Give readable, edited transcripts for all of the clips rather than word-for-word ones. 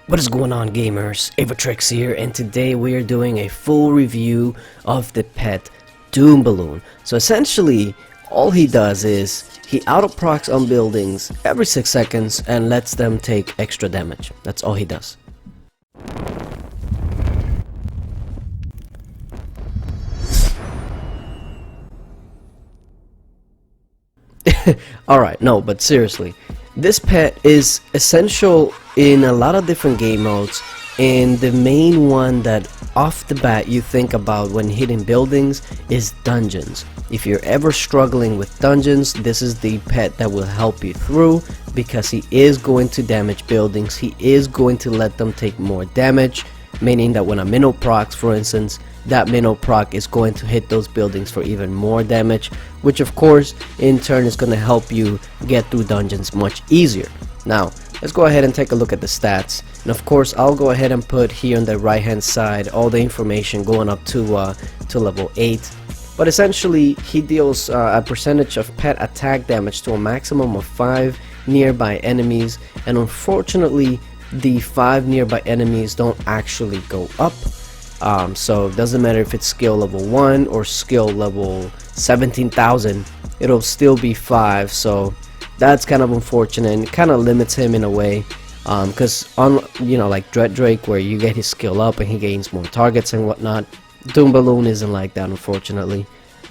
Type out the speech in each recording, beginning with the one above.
What is going on, gamers? Aevatrex here, and today we are doing a full review of the pet Doom Balloon. So essentially, all he does is he auto-procs on buildings every 6 seconds and lets them take extra damage. That's all he does. Alright, no, but seriously, this pet is essential in a lot of different game modes, and the main one that off the bat you think about when hitting buildings is dungeons. If you're ever struggling with dungeons, this is the pet that will help you through, because he is going to damage buildings, he is going to let them take more damage, meaning that when a minnow procs, for instance, that minnow proc is going to hit those buildings for even more damage, which of course in turn is going to help you get through dungeons much easier. Now let's go ahead and take a look at the stats, and of course I'll go ahead and put here on the right hand side all the information going up to level 8. But essentially he deals a percentage of pet attack damage to a maximum of 5 nearby enemies, and unfortunately the 5 nearby enemies don't actually go up. So it doesn't matter if it's skill level 1 or skill level 17,000, it'll still be 5, so that's kind of unfortunate, and it kind of limits him in a way, because on, you know, like Dread Drake, where you get his skill up and he gains more targets and whatnot, Doom Balloon isn't like that, unfortunately.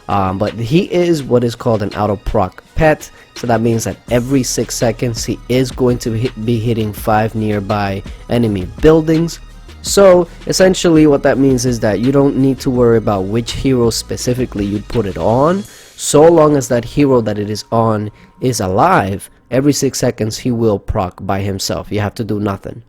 But he is what is called an auto proc pet, so that means that every 6 seconds he is going to be hitting 5 nearby enemy buildings. So essentially what that means is that you don't need to worry about which hero specifically you'd put it on, so long as that hero that it is on is alive. Every 6 seconds he will proc by himself, you have to do nothing.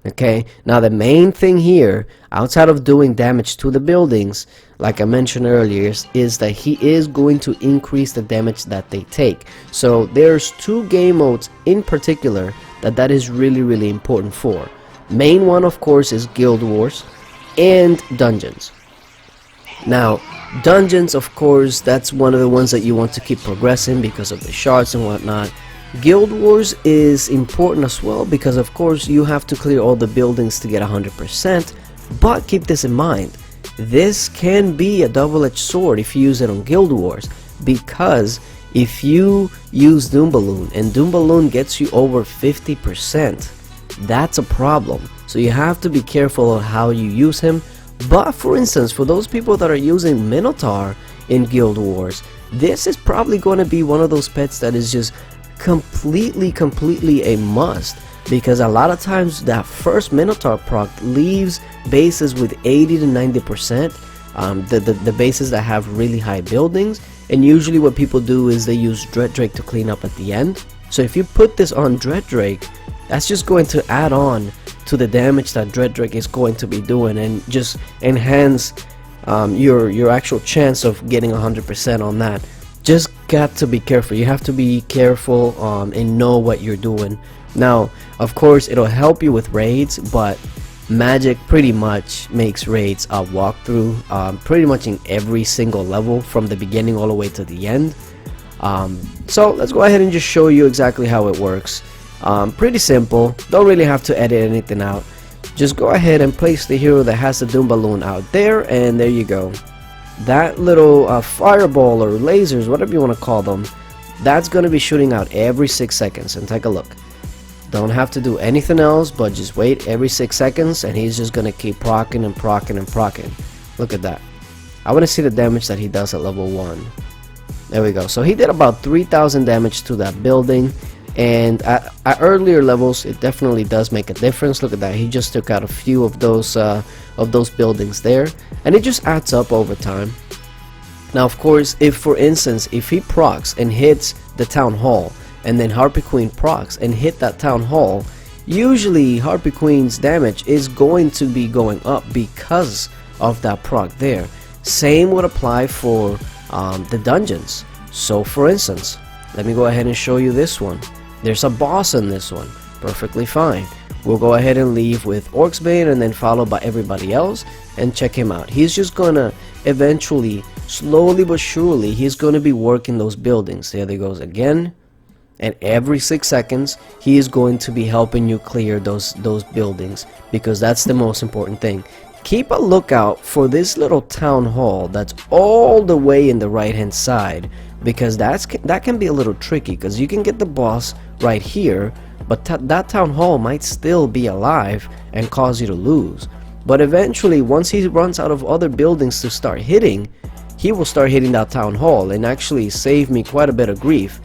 Okay, now the main thing here, outside of doing damage to the buildings, like I mentioned earlier, is that he is going to increase the damage that they take. So there's 2 game modes in particular that is really important for. Main one of course is Guild Wars and Dungeons. Now Dungeons, of course, that's one of the ones that you want to keep progressing because of the shards and whatnot. Guild Wars is important as well because of course you have to clear all the buildings to get 100%, but keep this in mind, this can be a double-edged sword if you use it on Guild Wars, because if you use Doom Balloon and Doom Balloon gets you over 50%, that's a problem. So you have to be careful of how you use him. But for instance, for those people that are using Minotaur in Guild Wars, this is probably going to be one of those pets that is just completely a must, because a lot of times that first Minotaur proc leaves bases with 80 to 90%, the bases that have really high buildings, and usually what people do is they use Dread Drake to clean up at the end. So if you put this on Dread Drake, that's just going to add on to the damage that Dread Drake is going to be doing, and just enhance your actual chance of getting 100% on that. Just got to be careful. You have to be careful and know what you're doing. Now of course it'll help you with raids, but Magic pretty much makes raids a walkthrough pretty much in every single level from the beginning all the way to the end. So let's go ahead and just show you exactly how it works. Pretty simple, don't really have to edit anything out. Just go ahead and place the hero that has the Doom Balloon out there, and there you go. That little fireball or lasers, whatever you want to call them, that's going to be shooting out every 6 seconds. And take a look, don't have to do anything else but just wait every 6 seconds, and he's just going to keep procking and procking and procking. Look at that. I want to see the damage that he does at level 1. There we go. So he did about 3,000 damage to that building, and at earlier levels it definitely does make a difference. Look at that, he just took out a few of those buildings there, and it just adds up over time. Now of course, if for instance if he procs and hits the town hall, and then Harpy Queen procs and hit that town hall, usually Harpy Queen's damage is going to be going up because of that proc there. Same would apply for the dungeons. So for instance, let me go ahead and show you this one. There's a boss in this one, perfectly fine. We'll go ahead and leave with Orcsbane and then followed by everybody else, and check him out. He's just gonna eventually, slowly but surely, he's gonna be working those buildings. There he goes again, and every 6 seconds he is going to be helping you clear those buildings, because that's the most important thing. Keep a lookout for this little town hall that's all the way in the right hand side, because that can be a little tricky, because you can get the boss right here, but that town hall might still be alive and cause you to lose. But eventually, once he runs out of other buildings to start hitting, he will start hitting that town hall and actually save me quite a bit of grief.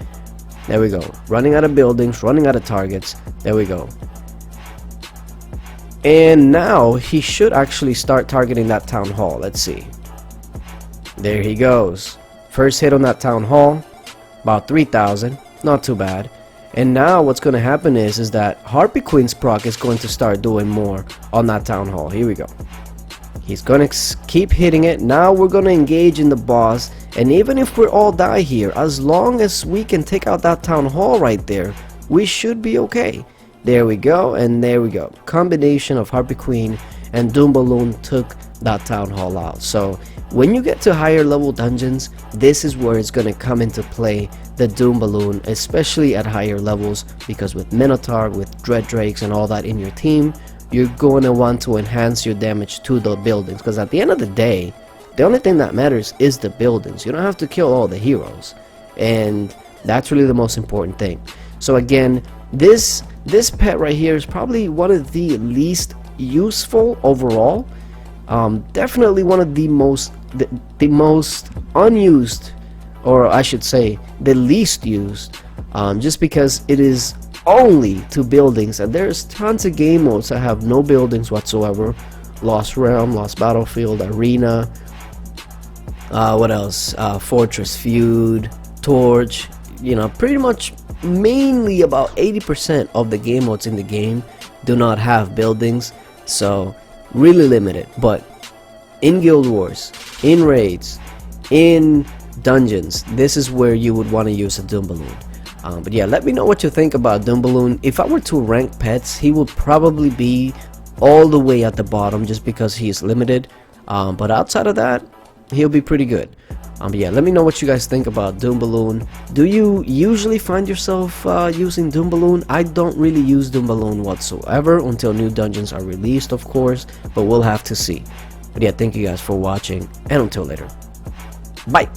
There we go, running out of buildings, running out of targets. There we go. And now he should actually start targeting that town hall. Let's see. There he goes. First hit on that town hall, about 3,000, not too bad. And now what's going to happen is that Harpy Queen's proc is going to start doing more on that town hall. Here we go. He's going to keep hitting it. Now we're going to engage in the boss, and even if we all die here, as long as we can take out that town hall right there, we should be okay. There we go, and there we go. Combination of Harpy Queen and Doom Balloon took that town hall out. So when you get to higher level dungeons, this is where it's going to come into play, the Doom Balloon, especially at higher levels, because with Minotaur, with Dread Drakes and all that in your team, you're going to want to enhance your damage to the buildings, because at the end of the day, the only thing that matters is the buildings. You don't have to kill all the heroes, and that's really the most important thing. So again, this pet right here is probably one of the least useful overall. Definitely one of the most unused, or I should say the least used, just because it is only 2 buildings, and there's tons of game modes that have no buildings whatsoever. Lost Realm, Lost Battlefield, Arena, what else, Fortress Feud, Torch, you know, pretty much mainly about 80% of the game modes in the game do not have buildings, so really limited. But in Guild Wars, in raids, in dungeons, this is where you would want to use a Doom Balloon. But yeah, let me know what you think about Doom Balloon. If I were to rank pets, he would probably be all the way at the bottom just because he's limited, but outside of that, he'll be pretty good. But yeah, let me know what you guys think about Doom Balloon. Do you usually find yourself using Doom Balloon? I don't really use Doom Balloon whatsoever until new dungeons are released, of course, but we'll have to see. But yeah, thank you guys for watching, and until later, bye.